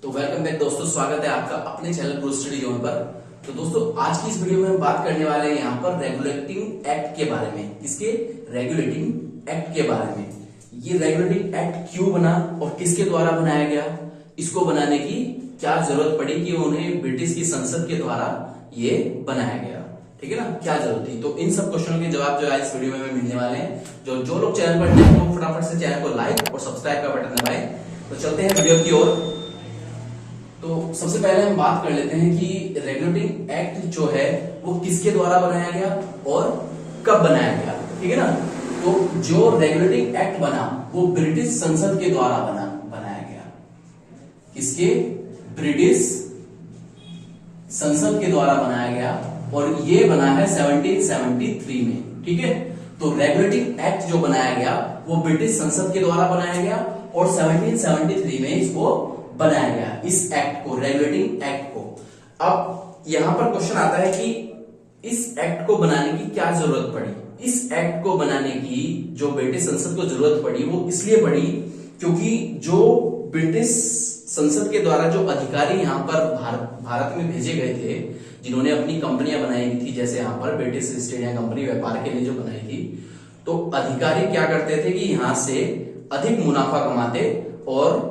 तो welcome back दोस्तों, स्वागत है आपका अपने चैनल प्रो स्टडी जोन पर। तो दोस्तों आज की इस वीडियो में हम बात करने वाले हैं यहाँ पर रेगुलेटिंग एक्ट के बारे में। किसके? रेगुलेटिंग एक्ट के बारे में। ये रेगुलेटिंग एक्ट क्यों बना और किसके द्वारा बनाया गया, इसको बनाने की क्या जरूरत पड़ी कि उन्हें ब्रिटिश की संसद के द्वारा ये बनाया गया, ठीक है ना, क्या जरूरत थी। तो इन सब क्वेश्चनों के जवाब जो है इस वीडियो में हमें मिलने वाले हैं। जो लोग चैनल पर नए हैं वो फटाफट से चैनल को लाइक और सब्सक्राइब का बटन दबाएं। तो चलते हैं वीडियो की ओर। तो सबसे पहले हम बात कर लेते हैं कि रेगुलेटिंग एक्ट जो है वो किसके द्वारा बनाया गया और कब बनाया गया, ठीक है ना। तो जो रेगुलेटिंग एक्ट बना वो ब्रिटिश संसद के द्वारा बनाया गया। किसके? ब्रिटिश संसद के द्वारा बनाया गया और ये बना है 1773 में, ठीक है। तो रेगुलेटिंग एक्ट जो बनाया गया वो ब्रिटिश संसद के द्वारा बनाया गया और 1773 में इसको बनाया गया, इस एक्ट को, रेगुलेटिंग एक्ट को। अब यहां पर क्वेश्चन आता है कि इस एक्ट को बनाने की क्या जरूरत पड़ी। इस एक्ट को बनाने की जो ब्रिटिश संसद को जरूरत पड़ी वो इसलिए पड़ी क्योंकि जो ब्रिटिश संसद के द्वारा जो अधिकारी यहां पर भारत में भेजे गए थे, जिन्होंने अपनी कंपनियां बनाई थी, जैसे यहां पर ब्रिटिश ईस्ट इंडिया कंपनी व्यापार के लिए जो बनाई थी, तो अधिकारी क्या करते थे कि यहां से अधिक मुनाफा कमाते और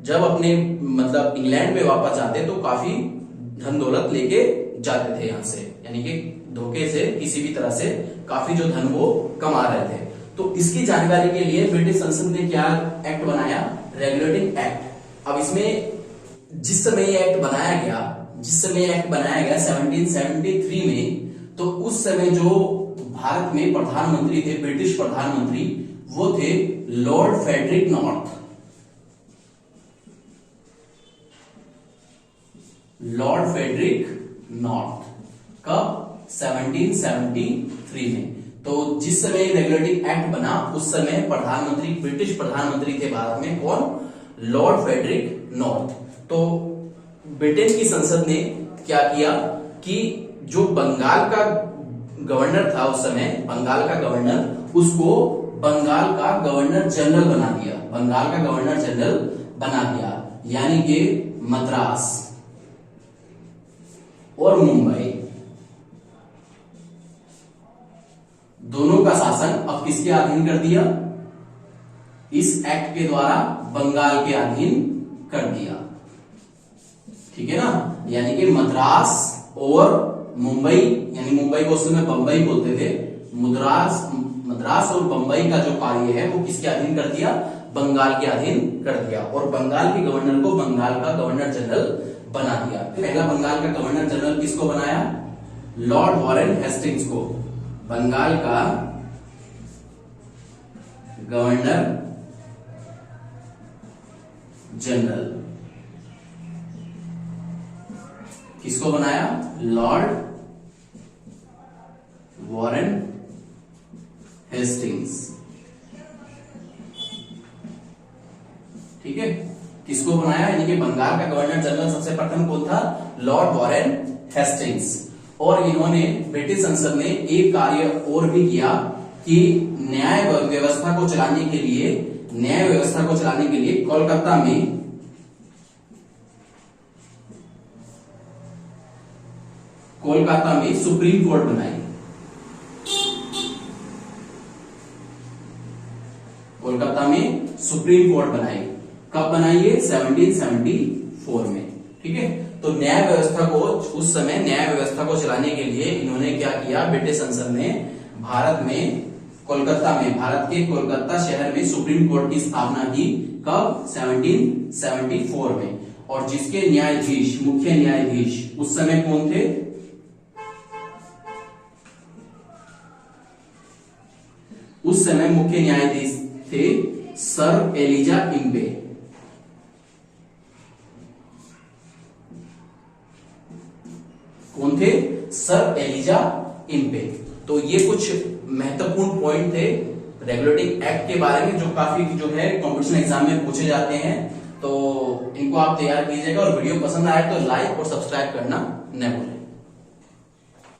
जब अपने मतलब इंग्लैंड में वापस जाते तो काफी धन दौलत लेके जाते थे यहां से, यानी कि धोखे से किसी भी तरह से काफी जो धन वो कमा रहे थे। तो इसकी जानकारी के लिए ब्रिटिश संसद ने क्या एक्ट बनाया? Regulating act. अब इसमें जिस समय ये एक्ट बनाया गया 1773 में, तो उस समय जो भारत में प्रधानमंत्री थे, ब्रिटिश प्रधानमंत्री, वो थे Lord Frederick North. Lord Frederick North कब? 1773 में। तो जिस समय रेगुलेटिंग एक्ट बना उस समय प्रधानमंत्री, ब्रिटिश प्रधानमंत्री थे भारत में, कौन? Lord Frederick North. तो ब्रिटेन की संसद ने क्या किया कि जो बंगाल का गवर्नर था उस समय, बंगाल का गवर्नर, उसको बंगाल का गवर्नर जनरल बना दिया। बंगाल का गवर्नर जनरल बना दिया, यानी कि मद्रास और मुंबई दोनों का शासन अब किसके अधीन कर दिया? इस एक्ट के द्वारा बंगाल के अधीन कर दिया, ठीक है ना। यानी कि मद्रास और मुंबई, यानी मुंबई को उस समय बंबई बोलते थे, मद्रास और बंबई का जो कार्य है वो किसके अधीन कर दिया? बंगाल के अधीन कर दिया। और बंगाल के गवर्नर को बंगाल का गवर्नर जनरल बना दिया। पहला बंगाल का गवर्नर जनरल किसको बनाया? लॉर्ड वॉरेन हेस्टिंग्स को बंगाल का गवर्नर जनरल किसको बनाया? लॉर्ड वॉरेन हेस्टिंग्स, ठीक है। किसको बनाया? यानी कि बंगाल का गवर्नर जनरल सबसे प्रथम कौन था? Lord Warren Hastings. और इन्होंने, ब्रिटिश संसद ने एक कार्य और भी किया कि न्याय व्यवस्था को चलाने के लिए कोलकाता में सुप्रीम कोर्ट बनाई। कोलकाता में सुप्रीम कोर्ट बनाई। कब बनाई है? 1774 में, ठीक है। तो न्याय व्यवस्था को, उस समय न्याय व्यवस्था को चलाने के लिए इन्होंने क्या किया? ब्रिटिश संसद ने भारत के कोलकाता शहर में सुप्रीम कोर्ट की स्थापना की। कब? 1774 में। और जिसके न्यायाधीश, मुख्य न्यायाधीश उस समय कौन थे? उस समय मुख्य न्यायाधीश थे सर एलिजा इम्बे। कौन थे? Sir Eliza Imbe. तो ये कुछ महत्वपूर्ण पॉइंट थे रेगुलेटिंग एक्ट के बारे में, जो काफी जो है कॉम्पिटिशन एग्जाम में पूछे जाते हैं। तो इनको आप तैयार कीजिएगा और वीडियो पसंद आए तो लाइक और सब्सक्राइब करना न भूलें।